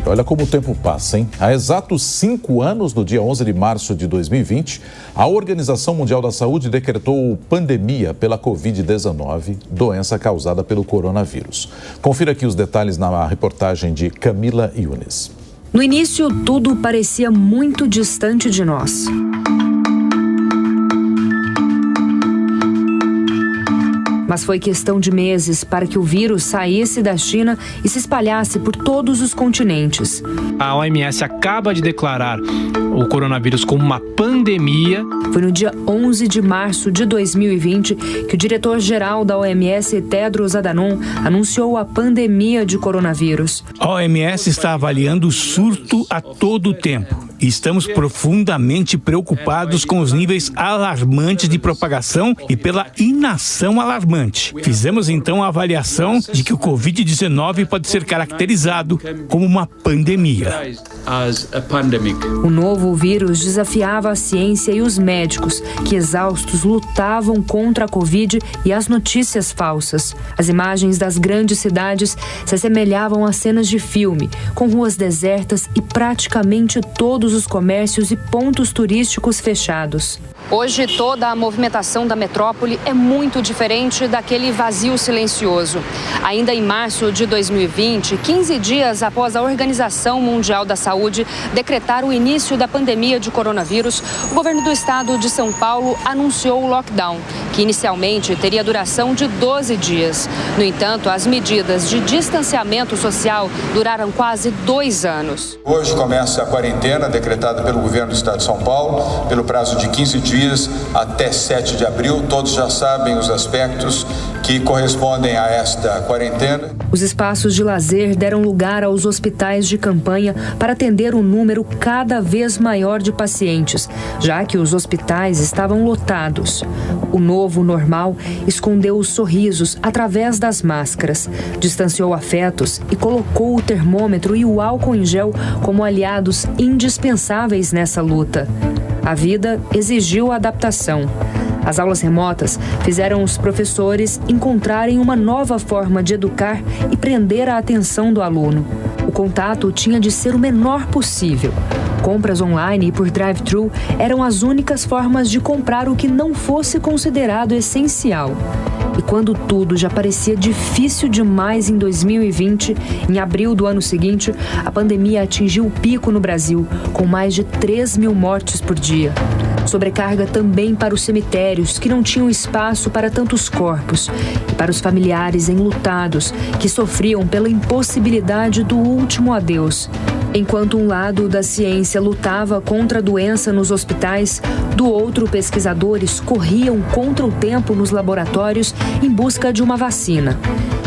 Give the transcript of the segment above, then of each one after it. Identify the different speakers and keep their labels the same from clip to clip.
Speaker 1: Olha como o tempo passa, hein? Há exatos 5 anos, no dia 11 de março de 2020, a Organização Mundial da Saúde decretou pandemia pela Covid-19, doença causada pelo coronavírus. Confira aqui os detalhes na reportagem de Camila Yunes.
Speaker 2: No início, tudo parecia muito distante de nós. Mas foi questão de meses para que o vírus saísse da China e se espalhasse por todos os continentes.
Speaker 3: A OMS acaba de declarar o coronavírus como uma pandemia.
Speaker 2: Foi no dia 11 de março de 2020 que o diretor-geral da OMS, Tedros Adhanom, anunciou a pandemia de coronavírus.
Speaker 4: A OMS está avaliando o surto a todo o tempo. E estamos profundamente preocupados com os níveis alarmantes de propagação e pela inação alarmante. Fizemos então a avaliação de que o Covid-19 pode ser caracterizado como uma pandemia.
Speaker 2: O novo vírus desafiava a ciência e os médicos, que exaustos lutavam contra a Covid e as notícias falsas. As imagens das grandes cidades se assemelhavam a cenas de filme, com ruas desertas e praticamente todos os comércios e pontos turísticos fechados. Hoje, toda a movimentação da metrópole é muito diferente daquele vazio silencioso. Ainda em março de 2020, 15 dias após a Organização Mundial da Saúde decretar o início da pandemia de coronavírus, o governo do estado de São Paulo anunciou o lockdown, que inicialmente teria duração de 12 dias. No entanto, as medidas de distanciamento social duraram quase 2 anos.
Speaker 5: Hoje começa a quarentena decretada pelo governo do estado de São Paulo, pelo prazo de 15 dias até 7 de abril. Todos já sabem os aspectos que correspondem a esta quarentena.
Speaker 2: Os espaços de lazer deram lugar aos hospitais de campanha para atender um número cada vez maior de pacientes, já que os hospitais estavam lotados. O novo normal escondeu os sorrisos através das máscaras, distanciou afetos e colocou o termômetro e o álcool em gel como aliados indispensáveis nessa luta. A vida exigiu adaptação. As aulas remotas fizeram os professores encontrarem uma nova forma de educar e prender a atenção do aluno. O contato tinha de ser o menor possível. Compras online e por drive-thru eram as únicas formas de comprar o que não fosse considerado essencial. E quando tudo já parecia difícil demais em 2020, em abril do ano seguinte, a pandemia atingiu o pico no Brasil, com mais de 3 mil mortes por dia. Sobrecarga também para os cemitérios, que não tinham espaço para tantos corpos, e para os familiares enlutados, que sofriam pela impossibilidade do último adeus. Enquanto um lado da ciência lutava contra a doença nos hospitais, do outro, pesquisadores corriam contra o tempo nos laboratórios em busca de uma vacina.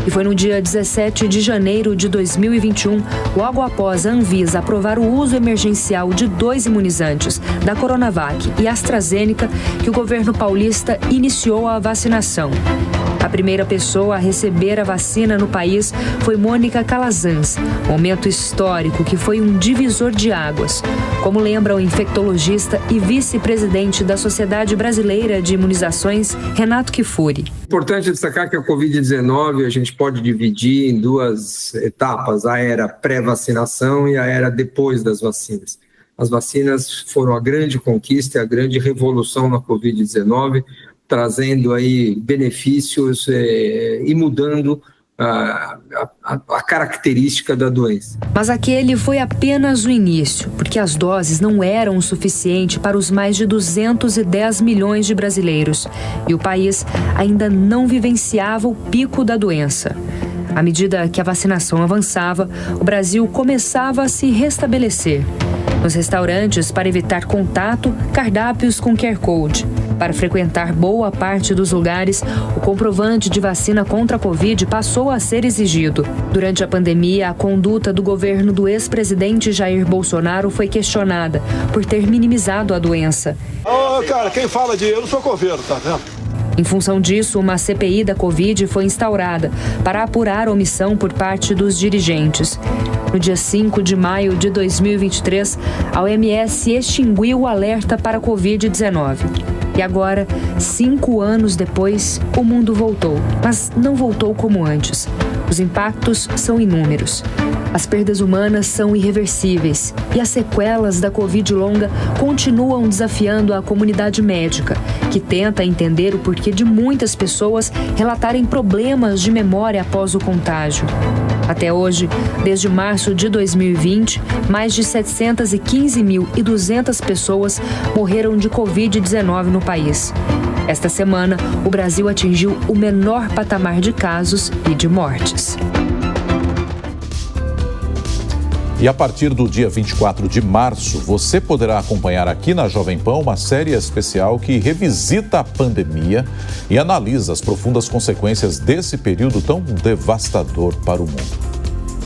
Speaker 2: E foi no dia 17 de janeiro de 2021, logo após a Anvisa aprovar o uso emergencial de 2 imunizantes, da Coronavac e AstraZeneca, que o governo paulista iniciou a vacinação. A primeira pessoa a receber a vacina no país foi Mônica Calazans, momento histórico que foi um divisor de águas, como lembra o infectologista e vice-presidente da Sociedade Brasileira de Imunizações, Renato Kifuri.
Speaker 6: Importante destacar que a Covid-19 a gente pode dividir em 2 etapas, a era pré-vacinação e a era depois das vacinas. As vacinas foram a grande conquista, a grande revolução na Covid-19, trazendo aí benefícios e mudando a característica da doença.
Speaker 2: Mas aquele foi apenas o início, porque as doses não eram o suficiente para os mais de 210 milhões de brasileiros. E o país ainda não vivenciava o pico da doença. À medida que a vacinação avançava, o Brasil começava a se restabelecer. Nos restaurantes, para evitar contato, cardápios com QR Code. Para frequentar boa parte dos lugares, o comprovante de vacina contra a Covid passou a ser exigido. Durante a pandemia, a conduta do governo do ex-presidente Jair Bolsonaro foi questionada por ter minimizado a doença.
Speaker 7: Cara, quem fala de eu não sou coveiro, tá vendo?
Speaker 2: Em função disso, uma CPI da Covid foi instaurada para apurar a omissão por parte dos dirigentes. No dia 5 de maio de 2023, a OMS extinguiu o alerta para a Covid-19. E agora, 5 anos depois, o mundo voltou. Mas não voltou como antes. Os impactos são inúmeros. As perdas humanas são irreversíveis e as sequelas da Covid longa continuam desafiando a comunidade médica, que tenta entender o porquê de muitas pessoas relatarem problemas de memória após o contágio. Até hoje, desde março de 2020, mais de 715.200 pessoas morreram de Covid-19 no país. Esta semana, o Brasil atingiu o menor patamar de casos e de mortes.
Speaker 1: E a partir do dia 24 de março, você poderá acompanhar aqui na Jovem Pan uma série especial que revisita a pandemia e analisa as profundas consequências desse período tão devastador para o mundo.